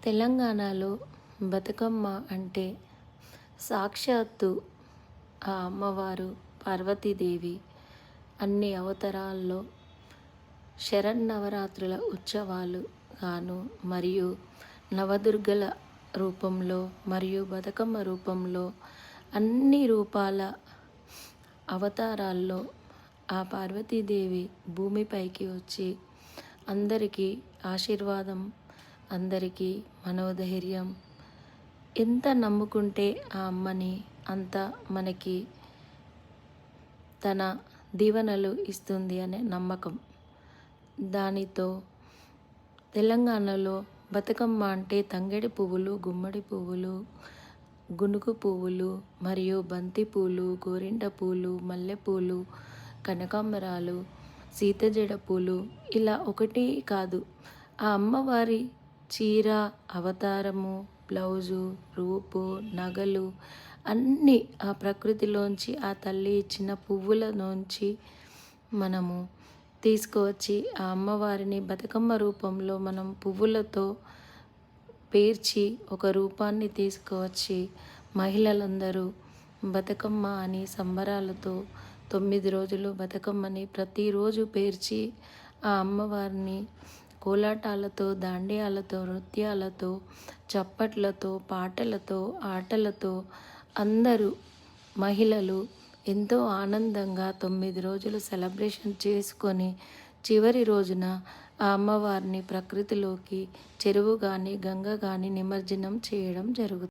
తెలంగాణలో బతుకమ్మ అంటే సాక్షాత్తు ఆ అమ్మవారు పార్వతీదేవి అన్ని అవతారాల్లో శరన్నవరాత్రుల ఉత్సవాలు గాను మరియు నవదుర్గల రూపంలో మరియు బతుకమ్మ రూపంలో అన్ని రూపాల అవతారాల్లో ఆ పార్వతీదేవి భూమిపైకి వచ్చి అందరికీ ఆశీర్వాదం, అందరికీ మనోధైర్యం, ఎంత నమ్ముకుంటే ఆ అమ్మని అంత మనకి తన దీవెనలు ఇస్తుంది అనే నమ్మకం. దానితో తెలంగాణలో బతుకమ్మ అంటే తంగెడి పువ్వులు, గుమ్మడి పువ్వులు, గునుగు పువ్వులు మరియు బంతి పూలు, గోరింట పూలు, మల్లెపూలు, కనకాంబరాలు, సీతజడ పూలు, ఇలా ఒకటి కాదు, ఆ అమ్మవారి చీర, అవతారము, బ్లౌజు, రూపు, నగలు అన్నీ ఆ ప్రకృతిలోంచి ఆ తల్లి ఇచ్చిన పువ్వులలోంచి మనము తీసుకువచ్చి ఆ అమ్మవారిని బతుకమ్మ రూపంలో మనం పువ్వులతో పేర్చి ఒక రూపాన్ని తీసుకువచ్చి మహిళలందరూ బతుకమ్మ అని సంబరాలతో 9 రోజులు బతుకమ్మని ప్రతిరోజు పేర్చి ఆ అమ్మవారిని కోలాటాలతో, దాండియాలతో, నృత్యాలతో, చప్పట్లతో, పాటలతో, ఆటలతో అందరూ మహిళలు ఎంతో ఆనందంగా 9 రోజులు సెలబ్రేషన్ చేసుకొని చివరి రోజున ఆ అమ్మవారిని ప్రకృతిలోకి చెరువు కానీ గంగ కానీ నిమజ్జనం చేయడం జరుగుతుంది.